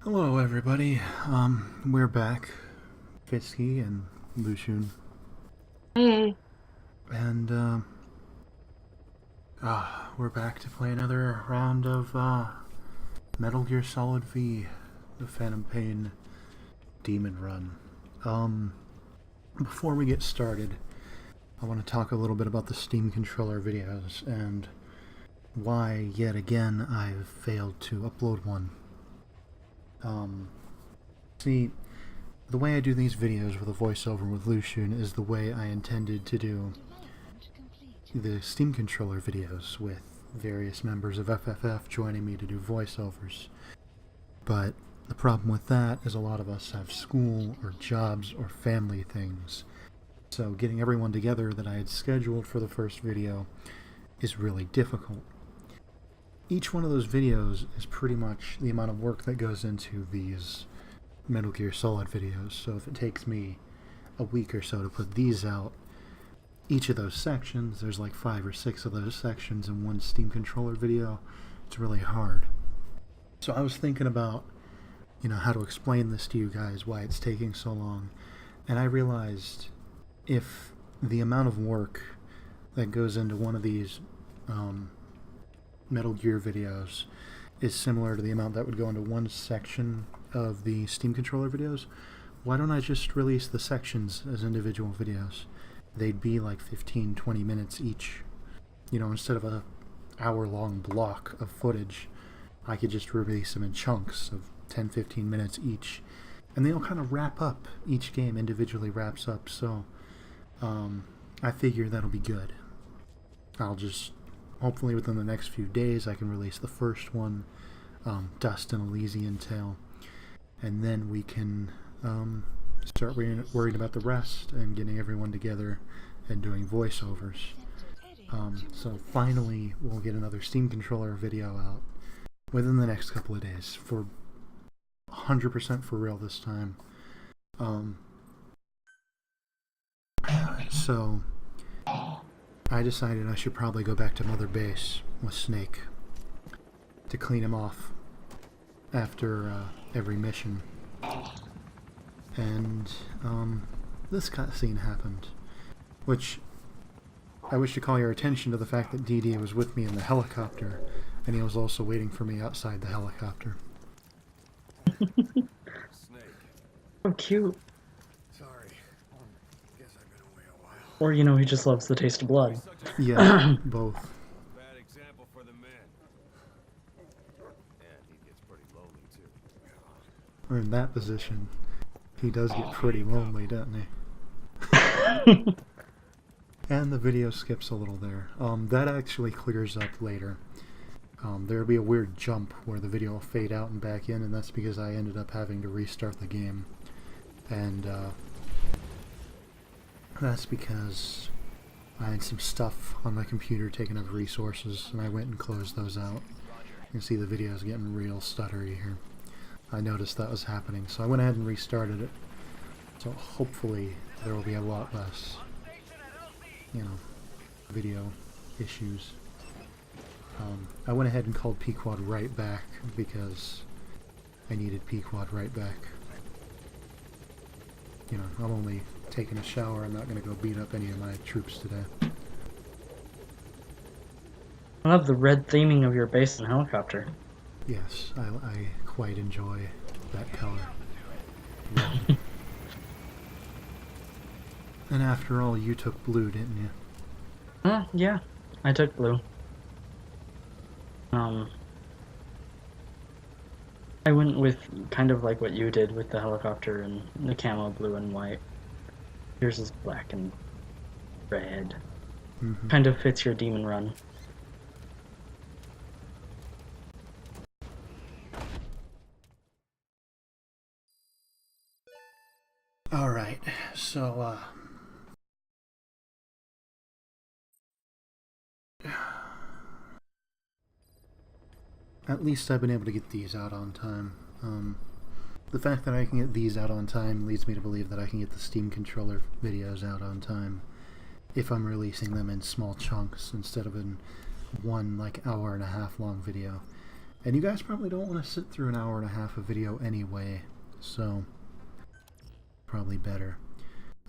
Hello everybody, we're back, Fiskie and Luxun, Hey. and we're back to play another round of Metal Gear Solid V, the Phantom Pain Demon Run. Before we get started, I want to talk a little bit about the Steam controller videos and why, yet again, I've failed to upload one. See, the way I do these videos with a voiceover with Luxun is the way I intended to do the Steam controller videos, with various members of FFF joining me to do voiceovers. But the problem with that is a lot of us have school or jobs or family things. So getting everyone together that I had scheduled for the first video is really difficult. Each one of those videos is pretty much the amount of work that goes into these Metal Gear Solid videos. So if it takes me a week or so to put these out, each of those sections, there's like 5 or 6 of those sections in one Steam controller video, it's really hard. So I was thinking about, how to explain this to you guys, why it's taking so long. And I realized if the amount of work that goes into one of these Metal Gear videos is similar to the amount that would go into one section of the Steam controller videos, why don't I just release the sections as individual videos? They'd be like 15-20 minutes each. Instead of a hour-long block of footage, I could just release them in chunks of 10-15 minutes each, and they'll kind of wrap up. Each game individually wraps up, so I figure that'll be good. I'll just, hopefully within the next few days, I can release the first one, Dust and Elysian Tale, and then we can start worrying about the rest and getting everyone together and doing voiceovers. So finally, we'll get another Steam controller video out within the next couple of days, for 100% for real this time. So I decided I should probably go back to Mother Base with Snake to clean him off after every mission. And this cutscene happened, which I wish to call your attention to the fact that DD was with me in the helicopter, and he was also waiting for me outside the helicopter. So cute. Sorry. Guess I've been away a while. Or, he just loves the taste of blood. Yeah, both. Bad example for the men. And he gets pretty lonely too. Or in that position, he does get pretty lonely, doesn't he? And the video skips a little there. That actually clears up later. There'll be a weird jump where the video will fade out and back in, and that's because I ended up having to restart the game. And that's because I had some stuff on my computer taking up resources, and I went and closed those out. You can see the video's getting real stuttery here. I noticed that was happening, so I went ahead and restarted it. So hopefully there will be a lot less, video issues. I went ahead and called Pequod right back because I needed Pequod right back. I'm only taking a shower. I'm not going to go beat up any of my troops today. I love the red theming of your base and helicopter. Yes, I quite enjoy that color. And after all, you took blue, didn't you? Yeah. I took blue. I went with kind of like what you did with the helicopter and the camo blue and white. Yours is black and red. Mm-hmm. Kind of fits your demon run. Alright, so, at least I've been able to get these out on time. The fact that I can get these out on time leads me to believe that I can get the Steam controller videos out on time if I'm releasing them in small chunks instead of in one, like, hour-and-a-half long video. And you guys probably don't want to sit through an hour and a half of video anyway, so probably better.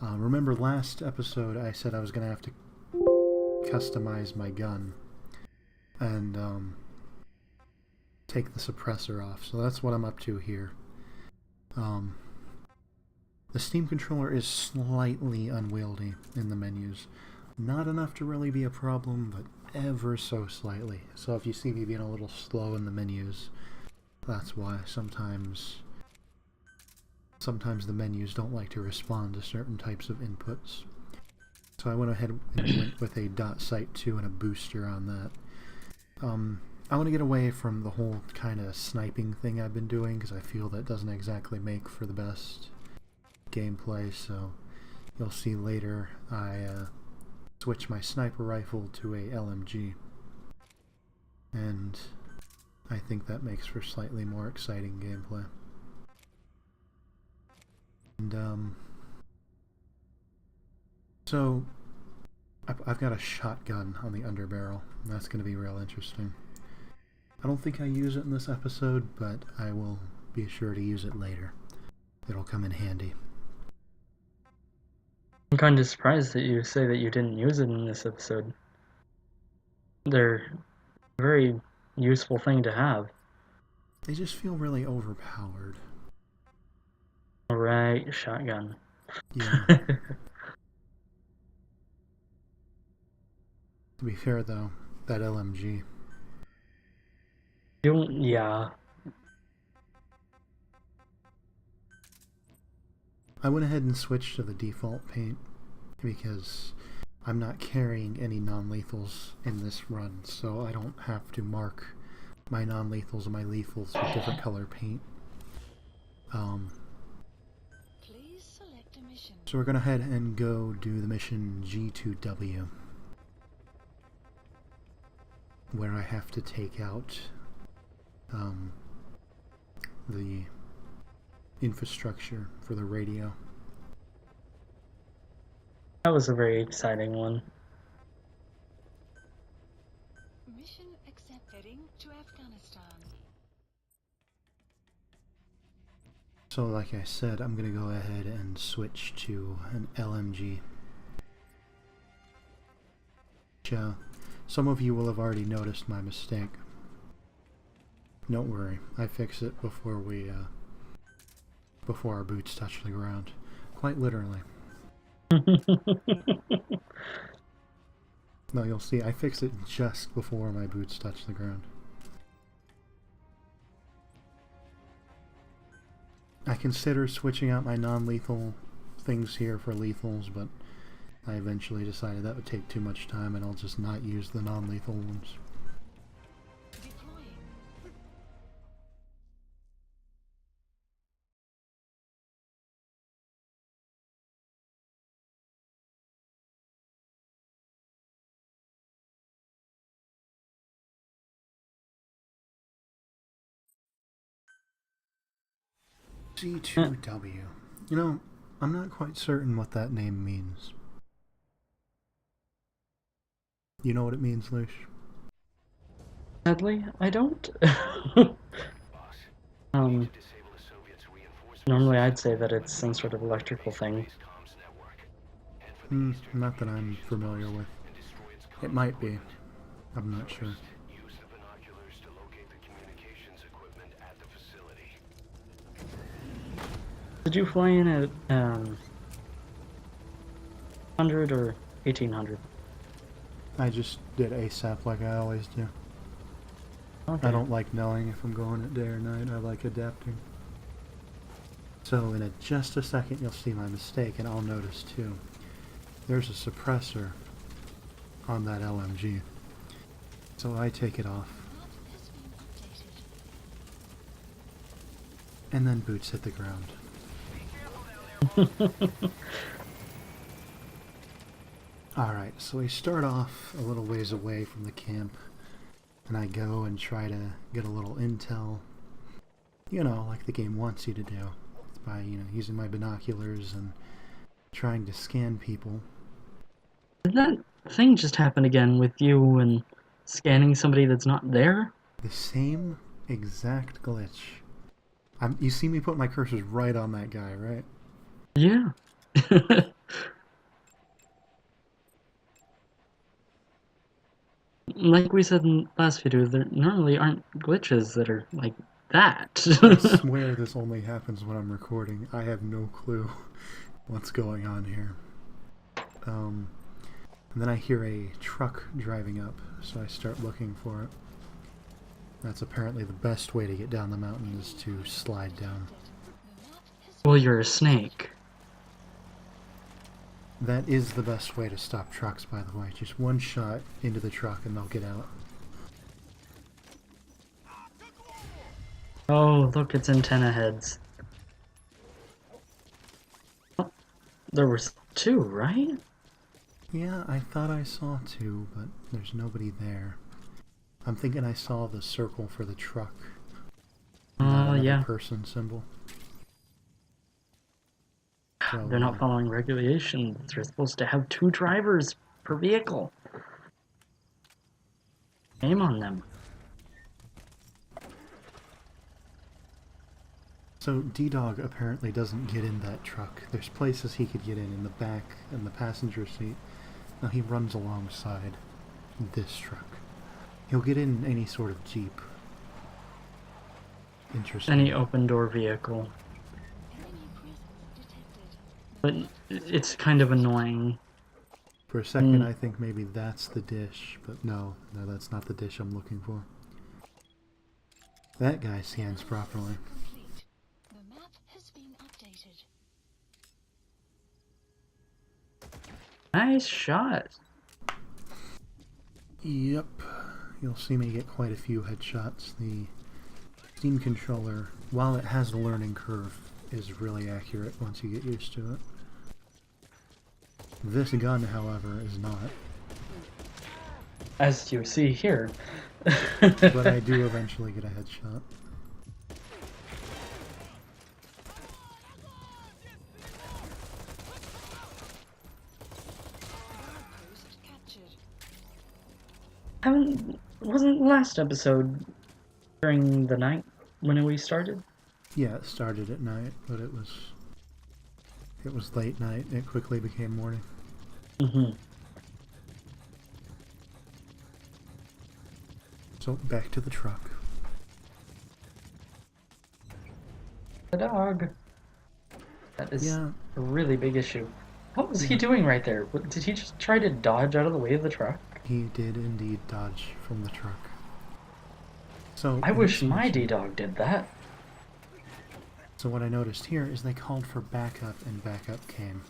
Remember last episode I said I was going to have to customize my gun and take the suppressor off, so that's what I'm up to here. The Steam controller is slightly unwieldy in the menus. Not enough to really be a problem, but ever so slightly. So if you see me being a little slow in the menus, that's why. Sometimes the menus don't like to respond to certain types of inputs. So I went ahead and went with a .sight2 and a booster on that. I want to get away from the whole kind of sniping thing I've been doing, because I feel that doesn't exactly make for the best gameplay, so you'll see later I switch my sniper rifle to a LMG, and I think that makes for slightly more exciting gameplay. And so I've got a shotgun on the underbarrel, and that's going to be real interesting. I don't think I use it in this episode, but I will be sure to use it later. It'll come in handy. I'm kind of surprised that you say that you didn't use it in this episode. They're a very useful thing to have. They just feel really overpowered. Alright, shotgun. Yeah. To be fair though, that LMG. Yeah. I went ahead and switched to the default paint because I'm not carrying any non-lethals in this run, so I don't have to mark my non-lethals and my lethals with different color paint. So we're going to head and go do the mission G2W, where I have to take out the infrastructure for the radio. That was a very exciting one. Mission accept heading to Afghanistan. So like I said, I'm going to go ahead and switch to an LMG. Some of you will have already noticed my mistake. Don't worry, I fix it before our boots touch the ground. Quite literally. No, you'll see, I fix it just before my boots touch the ground. I consider switching out my non-lethal things here for lethals, but I eventually decided that would take too much time and I'll just not use the non-lethal ones. G2W. You know, I'm not quite certain what that name means. You know what it means, Lush? Sadly, I don't. Normally I'd say that it's some sort of electrical thing. Not that I'm familiar with. It might be. I'm not sure. Did you fly in at 100 or 1800? I just did ASAP like I always do. Okay. I don't like knowing if I'm going at day or night. I like adapting. So in just a second you'll see my mistake, and I'll notice too. There's a suppressor on that LMG. So I take it off. And then boots hit the ground. Alright, so we start off a little ways away from the camp, and I go and try to get a little intel, you know, like the game wants you to do, by, you know, using my binoculars and trying to scan people. Did that thing just happen again with you and scanning somebody that's not there? The same exact glitch. You see me put my cursors right on that guy, right? Yeah. Like we said in last video, there normally aren't glitches that are like that. I swear this only happens when I'm recording. I have no clue what's going on here. And then I hear a truck driving up, so I start looking for it. That's apparently the best way to get down the mountain is to slide down. Well, you're a snake. That is the best way to stop trucks, by the way. Just one shot into the truck and they'll get out. Oh, look, it's antenna heads. Oh, there was two, right? Yeah, I thought I saw two, but there's nobody there. I'm thinking I saw the circle for the truck. Not another Yeah. person symbol. So, They're not following regulations. They're supposed to have 2 drivers per vehicle. Shame on them. So D-Dog apparently doesn't get in that truck. There's places he could get in the back and the passenger seat. Now he runs alongside this truck. He'll get in any sort of Jeep. Interesting. Any open door vehicle. Enemy presence detected. But it's kind of annoying. For a second I think maybe that's the dish, but no, that's not the dish I'm looking for. That guy scans properly. Complete. The map has been updated. Nice shot. Yep. You'll see me get quite a few headshots. The Steam controller, while it has a learning curve, is really accurate once you get used to it. This gun, however, is not. As you see here. But I do eventually get a headshot. Post captured. Wasn't last episode during the night when we started? Yeah, it started at night, but it was late night. It quickly became morning. Mm-hmm. So back to the truck. The dog. That is Yeah. a really big issue. What was he doing right there? Did he just try to dodge out of the way of the truck? He did indeed dodge from the truck. So I wish this my mission- D-Dog did that. So what I noticed here is they called for backup and backup came.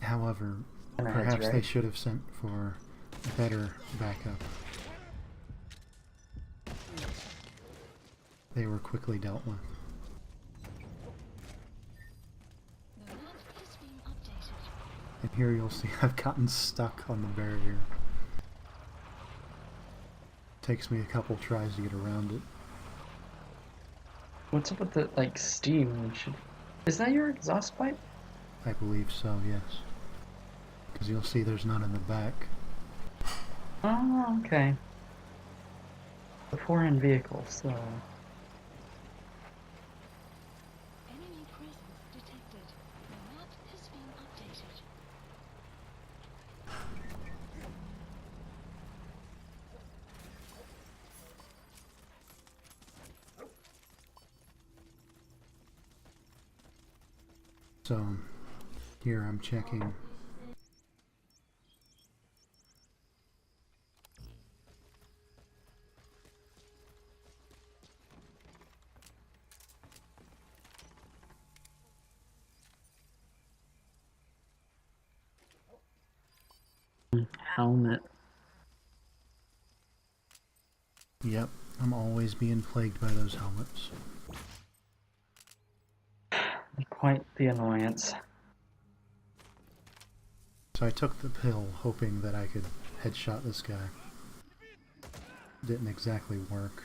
However, That's perhaps right. they should have sent for better backup. They were quickly dealt with. The map has been updated. And here you'll see I've gotten stuck on the barrier. Takes me a couple tries to get around it. What's up with the, like, steam? Is that your exhaust pipe? I believe so, yes. Because you'll see there's none in the back. Oh, okay. A foreign vehicle, so... Enemy presence detected. The map has been updated. So, here I'm checking. Helmet. Yep, I'm always being plagued by those helmets. Quite the annoyance. So I took the pill hoping that I could headshot this guy. Didn't exactly work.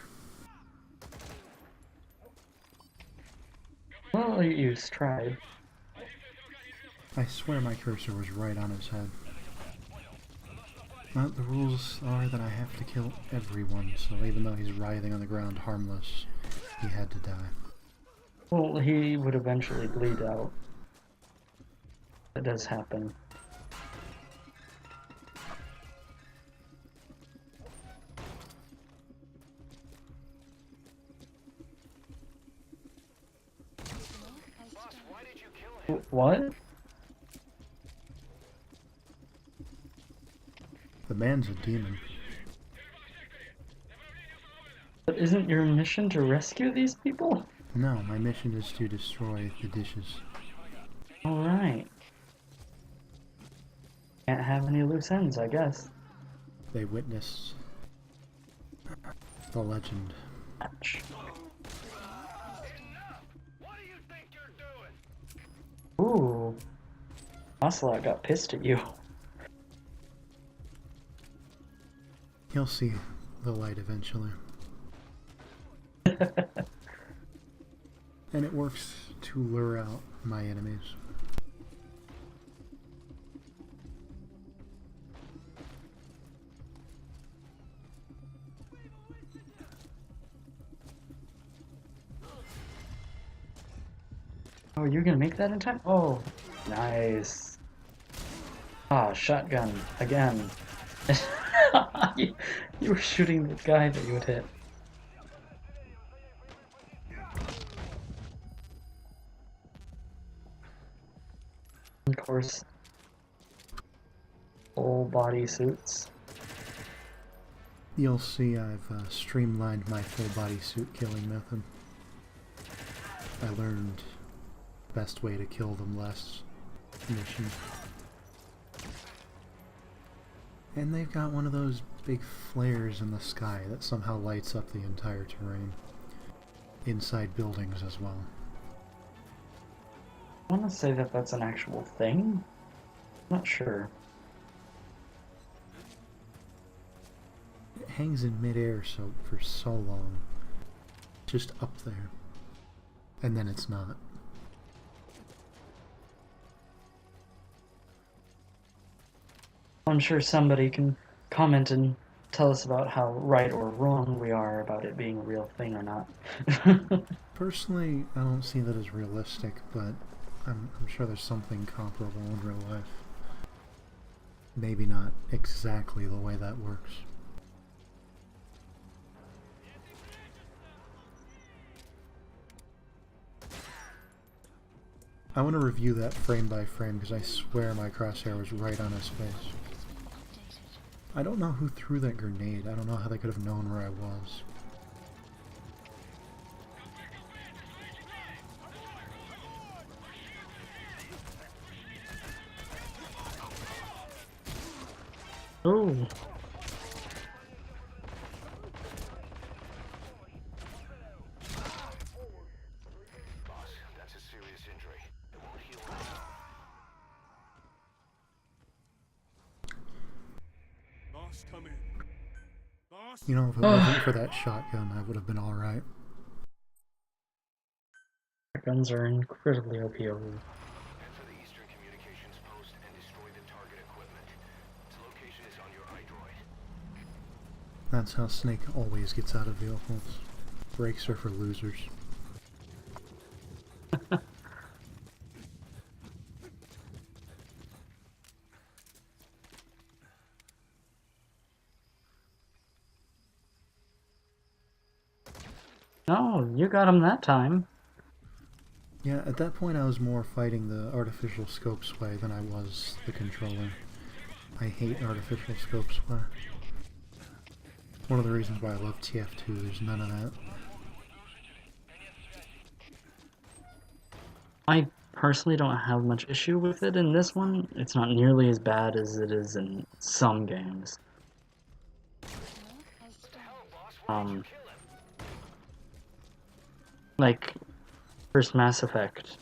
Well, you tried. I swear my cursor was right on his head. The rules are that I have to kill everyone, so even though he's writhing on the ground harmless, he had to die. Well, he would eventually bleed out. That does happen. What? The man's a demon. But isn't your mission to rescue these people? No, my mission is to destroy the dishes. Alright. Can't have any loose ends, I guess. They witnessed the legend. Ouch. What do you think you're doing? Ooh. Ocelot got pissed at you. He'll see the light eventually. And it works to lure out my enemies. Oh, you're gonna make that in time? Oh, nice. Ah, shotgun again. you were shooting the guy that you would hit. Of course, full body suits. You'll see I've streamlined my full body suit killing method. I learned the best way to kill them last mission. And they've got one of those big flares in the sky that somehow lights up the entire terrain. Inside buildings as well. I want to say that that's an actual thing. Not sure. It hangs in midair for so long. Just up there. And then it's not. I'm sure somebody can comment and tell us about how right or wrong we are about it being a real thing or not. Personally, I don't see that as realistic, but I'm sure there's something comparable in real life. Maybe not exactly the way that works. I want to review that frame by frame because I swear my crosshair was right on his face. I don't know who threw that grenade. I don't know how they could have known where I was. Oh. Boss, that's a serious injury. It won't heal now. Boss, come in. Boss? You know, if it wasn't for that shotgun, I would have been alright. Guns are incredibly OP over. Head for the Eastern Communications Post and destroy the target equipment. Its location is on your iDroid. That's how Snake always gets out of vehicles. Brakes are for losers. Oh, you got him that time. Yeah, at that point I was more fighting the artificial scope sway than I was the controller. I hate artificial scope sway. One of the reasons why I love TF2, there's none of that. I personally don't have much issue with it in this one. It's not nearly as bad as it is in some games. Like first Mass Effect,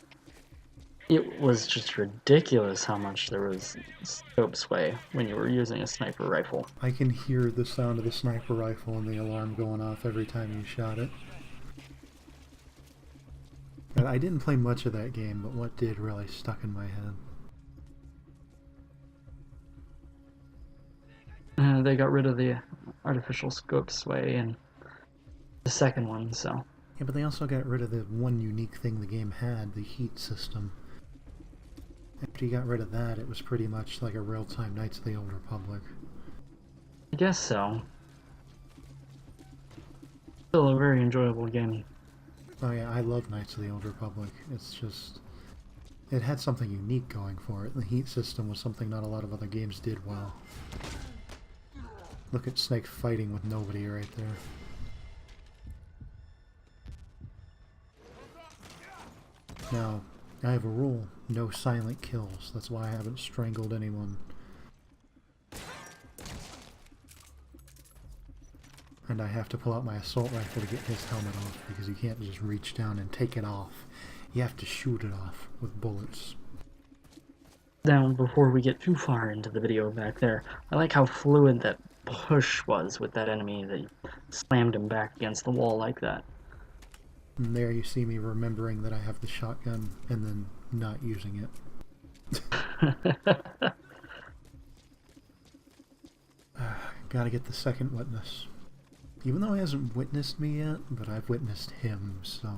it was just ridiculous how much there was scope sway when you were using a sniper rifle. I can hear the sound of the sniper rifle and the alarm going off every time you shot it. And I didn't play much of that game, but what did really stuck in my head. they got rid of the artificial scope sway in the second one, so. Yeah, but they also got rid of the one unique thing the game had, the heat system. After you got rid of that, it was pretty much like a real-time Knights of the Old Republic. I guess so. Still a very enjoyable game. Oh yeah, I love Knights of the Old Republic. It's just... it had something unique going for it. The heat system was something not a lot of other games did well. Look at Snake fighting with nobody right there. Now, I have a rule. No silent kills. That's why I haven't strangled anyone. And I have to pull out my assault rifle to get his helmet off, because you can't just reach down and take it off. You have to shoot it off with bullets. Now, before we get too far into the video back there, I like how fluid that push was with that enemy that slammed him back against the wall like that. And there you see me remembering that I have the shotgun and then not using it. Gotta get the second witness. Even though he hasn't witnessed me yet, but I've witnessed him, so...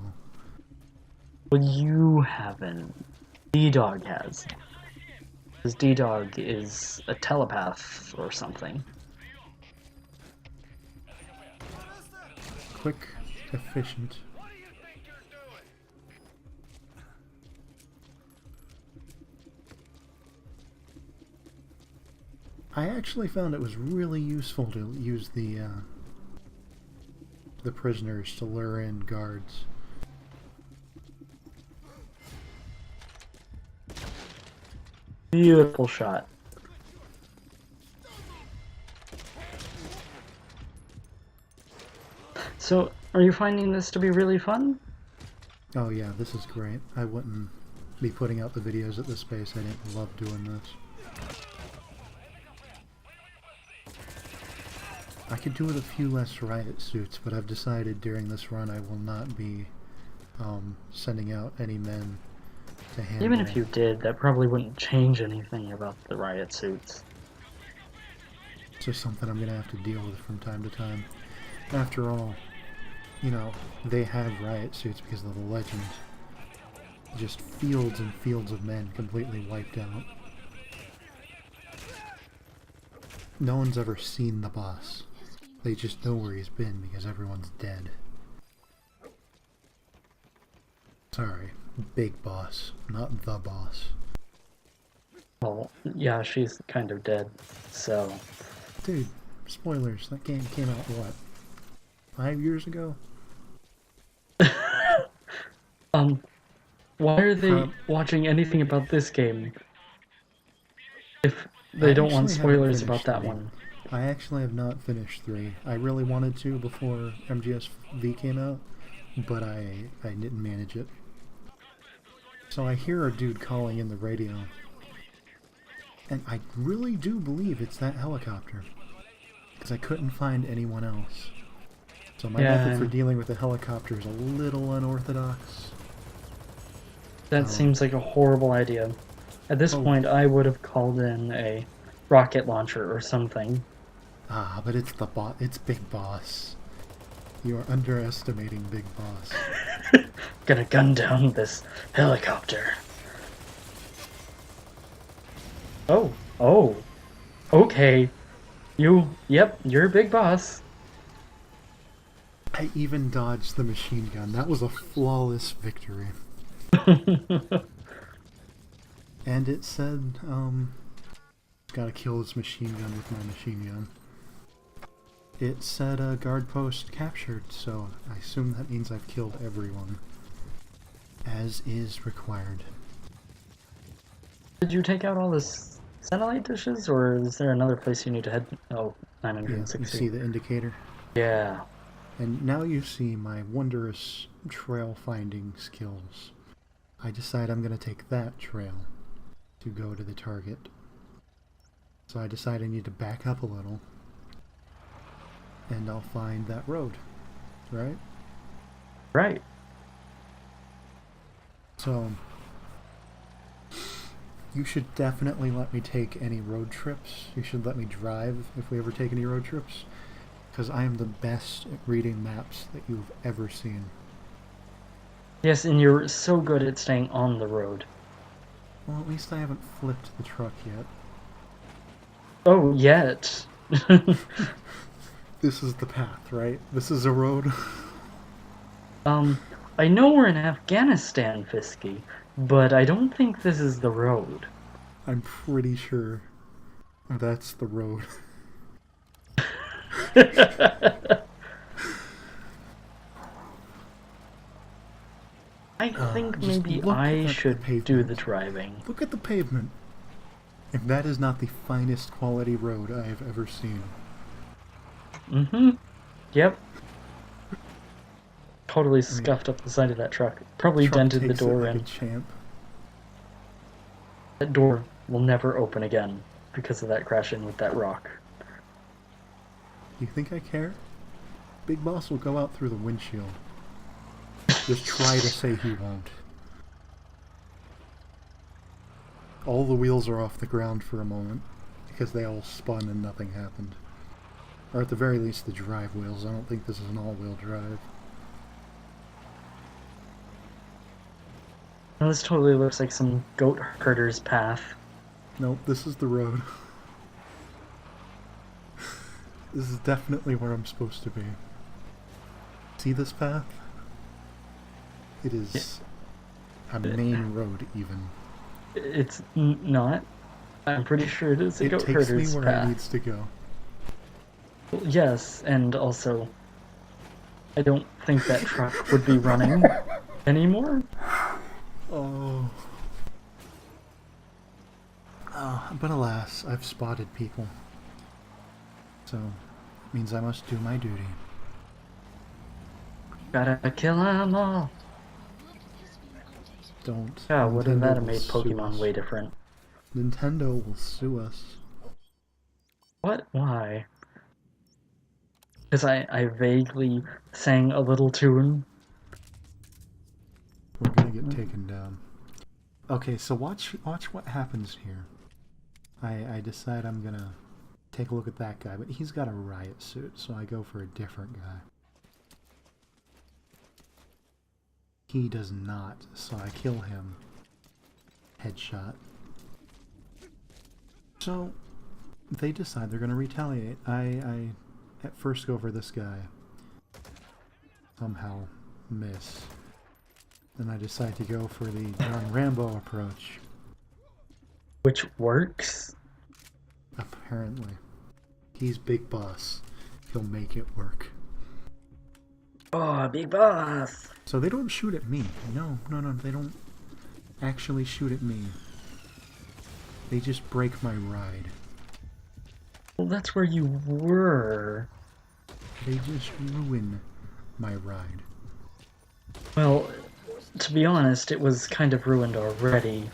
Well, you haven't. D-Dog has. Because D-Dog is a telepath or something. Quick, efficient. I actually found it was really useful to use the prisoners to lure in guards. Beautiful shot. So, are you finding this to be really fun? Oh yeah, this is great. I wouldn't be putting out the videos at this pace. I didn't love doing this. I could do with a few less riot suits, but I've decided during this run I will not be sending out any men to handle... Even if you did, that probably wouldn't change anything about the riot suits. It's just something I'm going to have to deal with from time to time. After all, you know, they have riot suits because of the legend. Just fields and fields of men completely wiped out. No one's ever seen the boss. They just know where he's been because everyone's dead. Sorry, big boss, not the boss. Well, yeah, she's kind of dead, so... Dude, spoilers, that game came out, what, 5 years ago? Why are they watching anything about this game if they don't want spoilers about that one? I actually have not finished 3. I really wanted to before MGSV came out, but I didn't manage it. So I hear a dude calling in the radio, and I really do believe it's that helicopter, because I couldn't find anyone else. So my method for dealing with a helicopter is a little unorthodox. That seems like a horrible idea. At this point, I would have called in a rocket launcher or something. Ah, but it's the boss. It's Big Boss. You are underestimating Big Boss. Gonna gun down this helicopter. Oh. Okay. Yep, you're Big Boss. I even dodged the machine gun. That was a flawless victory. And it said, gotta kill this machine gun with my machine gun. It said guard post captured, so I assume that means I've killed everyone. As is required. Did you take out all the satellite dishes, or is there another place you need to head? Oh, 960. Yeah, you see the indicator? Yeah. And now you see my wondrous trail finding skills. I decide I'm going to take that trail to go to the target. So I decide I need to back up a little, and I'll find that road, right? Right. So, You should definitely let me take any road trips. You should let me drive if we ever take any road trips. Because I am the best at reading maps that you've ever seen. Yes, and you're so good at staying on the road. Well, at least I haven't flipped the truck yet. Oh, yet. This is the path, right? This is a road. I know we're in Afghanistan, Fiskie, but I don't think this is the road. I'm pretty sure that's the road. I think just maybe look I at the should do pavement. the driving. Look at the pavement. If that is not the finest quality road I have ever seen. Mm-hmm. Yep. Totally scuffed up the side of that truck. Probably Truck dented the takes it door like in. a champ. That door will never open again because of that crash in with that rock. You think I care? Big Boss will go out through the windshield. Just try to say he won't. All the wheels are off the ground for a moment because they all spun and nothing happened. Or at the very least the drive wheels. I don't think this is an all-wheel drive. Now, this totally looks like some goat herder's path. Nope, this is the road. This is definitely where I'm supposed to be. See this path? It is a main road, even. It's not. I'm pretty sure it is a It goat takes me herder's where path. it needs to go. Yes, and also, I don't think that truck would be running anymore. Oh. But alas, I've spotted people. So, it means I must do my duty. Gotta kill 'em all. Don't. Yeah, would have Nintendo that have will made sue Pokemon us. way different? Nintendo will sue us. What? Why? Because I vaguely sang a little tune. We're gonna get taken down. Okay, so watch what happens here. I decide I'm gonna take a look at that guy, but he's got a riot suit, so I go for a different guy. He does not, so I kill him. Headshot. So, they decide they're gonna retaliate. I at first go for this guy. Somehow miss. Then I decide to go for the John Rambo approach. Which works? Apparently. He's Big Boss. He'll make it work. Oh, big boss! So they don't shoot at me. No, they don't actually shoot at me. They just break my ride. Well, that's where you were. They just ruin my ride. Well, to be honest, it was kind of ruined already.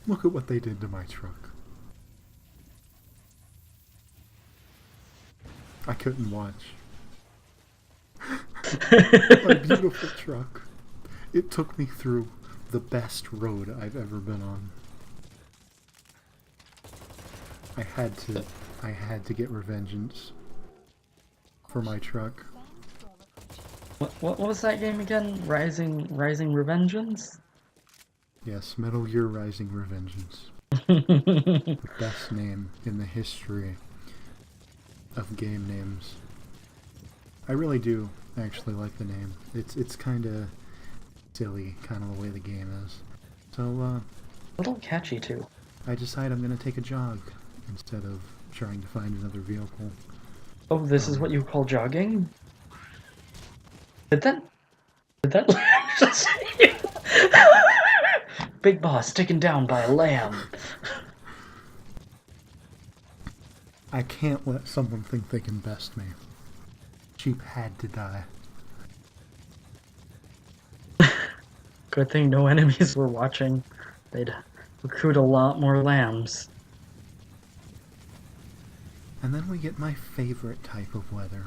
Look at what they did to my truck. I couldn't watch. My beautiful truck. It took me through the best road I've ever been on. I had to get revengeance for my truck. What was that game again? Rising Revengeance? Yes, Metal Gear Rising Revengeance. The best name in the history of game names. I really do actually like the name. It's kind of silly, kind of the way the game is. So, A little catchy too. I decide I'm going to take a jog instead of trying to find another vehicle. Oh, this is what you call jogging? Did that just Big Boss taken down by a lamb. I can't let someone think they can best me. Sheep had to die. Good thing no enemies were watching. They'd recruit a lot more lambs. And then we get my favorite type of weather.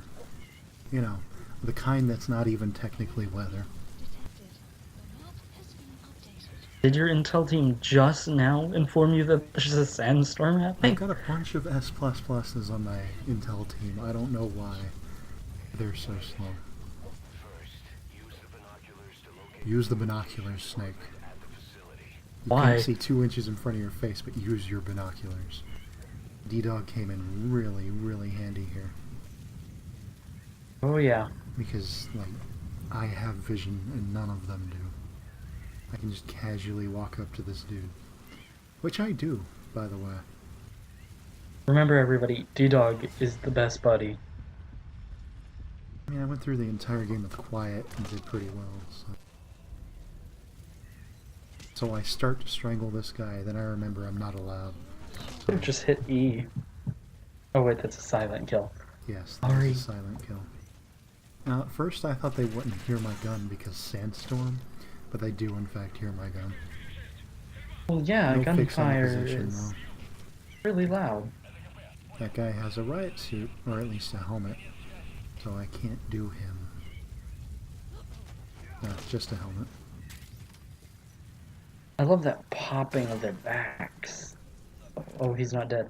You know, the kind that's not even technically weather. Detected. The map has been updated. Did your intel team just now inform you that there's a sandstorm happening? I've got a bunch of S++s on my intel team. I don't know why they're so slow. Use the binoculars, Snake. You Why? can't see 2 inches in front of your face, but use your binoculars. D-Dog came in really, really handy here. Oh yeah. Because, like, I have vision and none of them do. I can just casually walk up to this dude. Which I do, by the way. Remember everybody, D-Dog is the best buddy. I mean, I went through the entire game with quiet and did pretty well, so I start to strangle this guy, then I remember I'm not allowed. So, Just hit E. Oh wait, that's a silent kill. yes, that Sorry. was a silent kill. Now, at first I thought they wouldn't hear my gun because sandstorm, but they do in fact hear my gun. Well yeah, No fixing the gunfire position, is though. really loud. That guy has a riot suit, or at least a helmet, so I can't do him. No, it's just a helmet. I love that popping of their backs. Oh, he's not dead.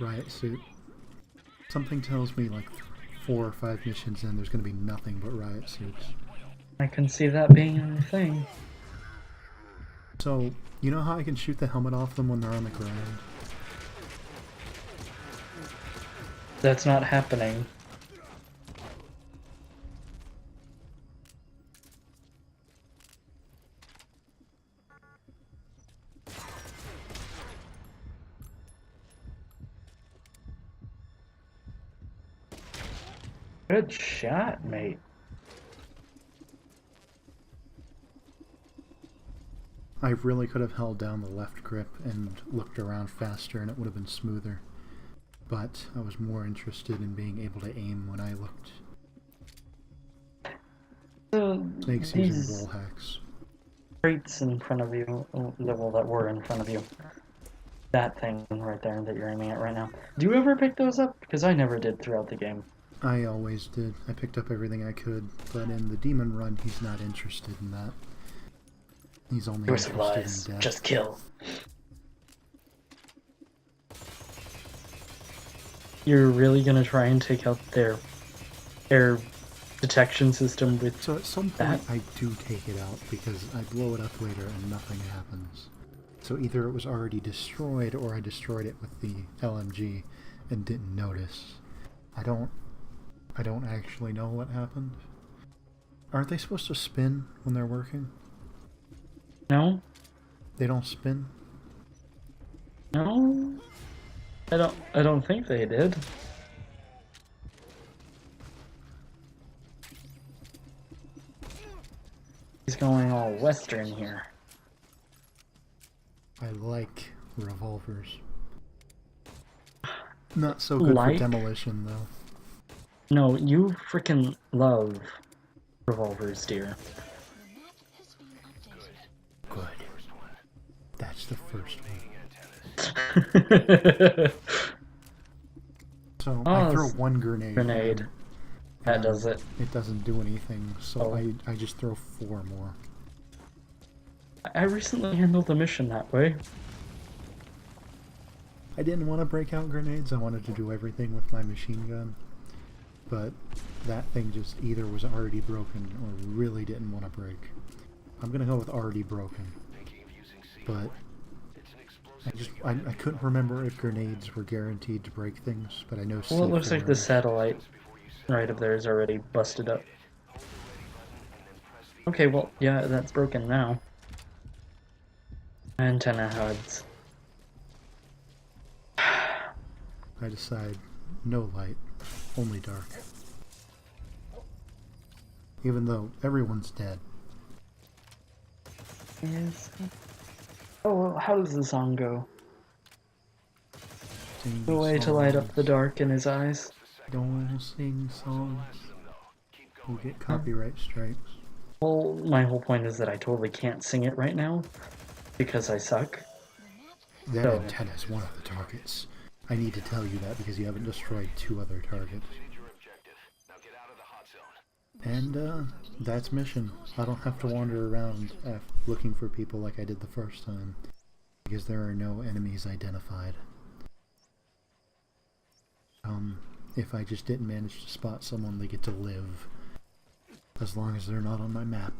Riot suit. Something tells me like 4 or 5 missions in there's gonna be nothing but riot suits. I can see that being a thing. So, you know how I can shoot the helmet off them when they're on the ground? That's not happening. Good shot, mate. I really could have held down the left grip and looked around faster and it would have been smoother. But I was more interested in being able to aim when I looked. So Snake's using wall hacks. crates in front of you, well, that were in front of you. That thing right there that you're aiming at right now. Do you ever pick those up? Because I never did throughout the game. I always did. I picked up everything I could, but in the demon run, he's not interested in that. He's only Your interested supplies, in death. just kill. You're really gonna try and take out their air detection system with So at some point, that? I do take it out because I blow it up later and nothing happens. So either it was already destroyed or I destroyed it with the LMG and didn't notice. I don't actually know what happened. Aren't they supposed to spin when they're working? No? They don't spin? No? I don't think they did. He's going all western here. I like revolvers. Not so good Like? for demolition, though. No, you freaking love revolvers, dear. The map has been updated. Good. That's the first one. So I Oh, throw it's one grenade. Grenade. and That does it. It doesn't do anything, so Oh. I just throw 4 more. I recently handled a mission that way. I didn't want to break out grenades, I wanted to do everything with my machine gun. But that thing just either was already broken or really didn't want to break. I'm gonna go with already broken. But I couldn't remember if grenades were guaranteed to break things, but I know Well, it looks like the C4 satellite right up there is already busted up. Okay, well, yeah, that's broken now. Antenna HUDs. I decide no light, only dark. Even though everyone's dead. Yes. Oh, well, how does the song go? Sing The way to light up songs. the dark in his eyes. Don't sing songs. You'll get copyright strikes. Well, my whole point is that I totally can't sing it right now because I suck. That So- antenna is one of the targets. I need to tell you that because you haven't destroyed 2 other targets. Your objective. Now get out of the hot zone. And that's mission. I don't have to wander around looking for people like I did the first time, because there are no enemies identified. If I just didn't manage to spot someone, they get to live, as long as they're not on my map.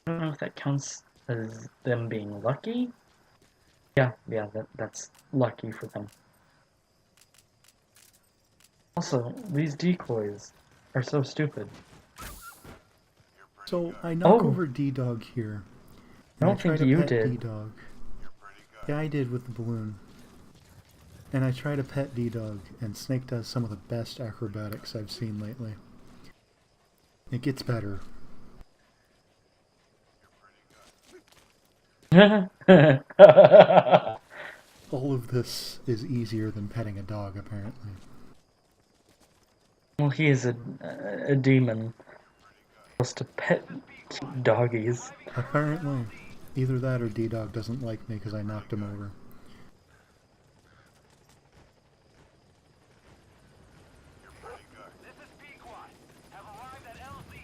I don't know if that counts as them being lucky. Yeah, that's lucky for them. Also, these decoys are so stupid. So I knock Oh. over D-Dog here. I And don't try think to you pet did. D-Dog. Yeah, I did with the balloon. And I try to pet D-Dog, and Snake does some of the best acrobatics I've seen lately. It gets better. All of this is easier than petting a dog, apparently. Well, he is a demon. Supposed to pet cute doggies. Apparently. Either that or D-Dog doesn't like me because I knocked him over. This is Pequot. Have arrived at LZ.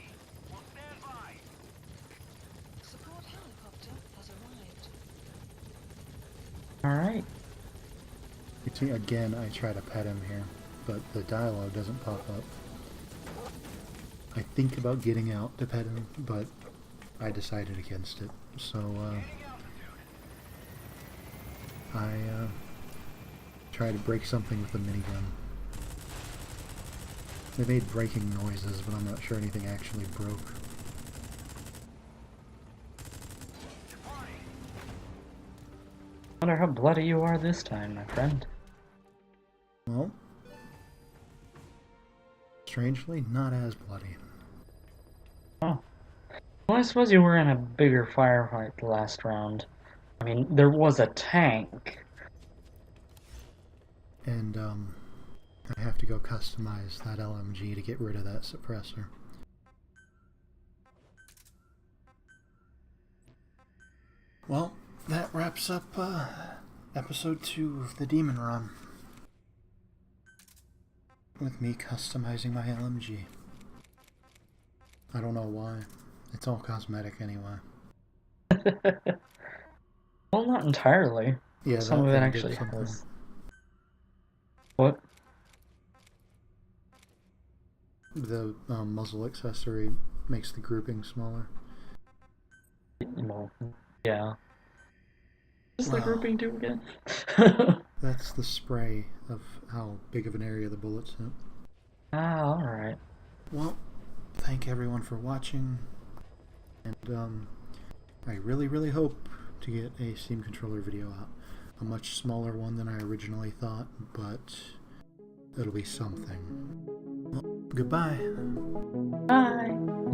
Will stand by. Support helicopter has arrived. Alright. You see, again, I try to pet him here, but the dialogue doesn't pop up. I think about getting out to pet him, but I decided against it. So, I try to break something with a minigun. They made breaking noises, but I'm not sure anything actually broke. Wonder how bloody you are this time, my friend. Well, strangely, not as bloody. Oh. Well, I suppose you were in a bigger firefight the last round. I mean, there was a tank. And, I have to go customize that LMG to get rid of that suppressor. Well, that wraps up, episode 2 of the Demon Run. With me customizing my LMG. I don't know why. It's all cosmetic anyway. Well, not entirely. Yeah, Some that of it thing actually did something. has. What? The muzzle accessory makes the grouping smaller. Well, yeah. What's the Wow. grouping do again? That's the spray of how big of an area the bullets hit. Ah, alright. Well, thank everyone for watching, and I really hope to get a Steam controller video out. A much smaller one than I originally thought, but it'll be something. Well, goodbye. Bye!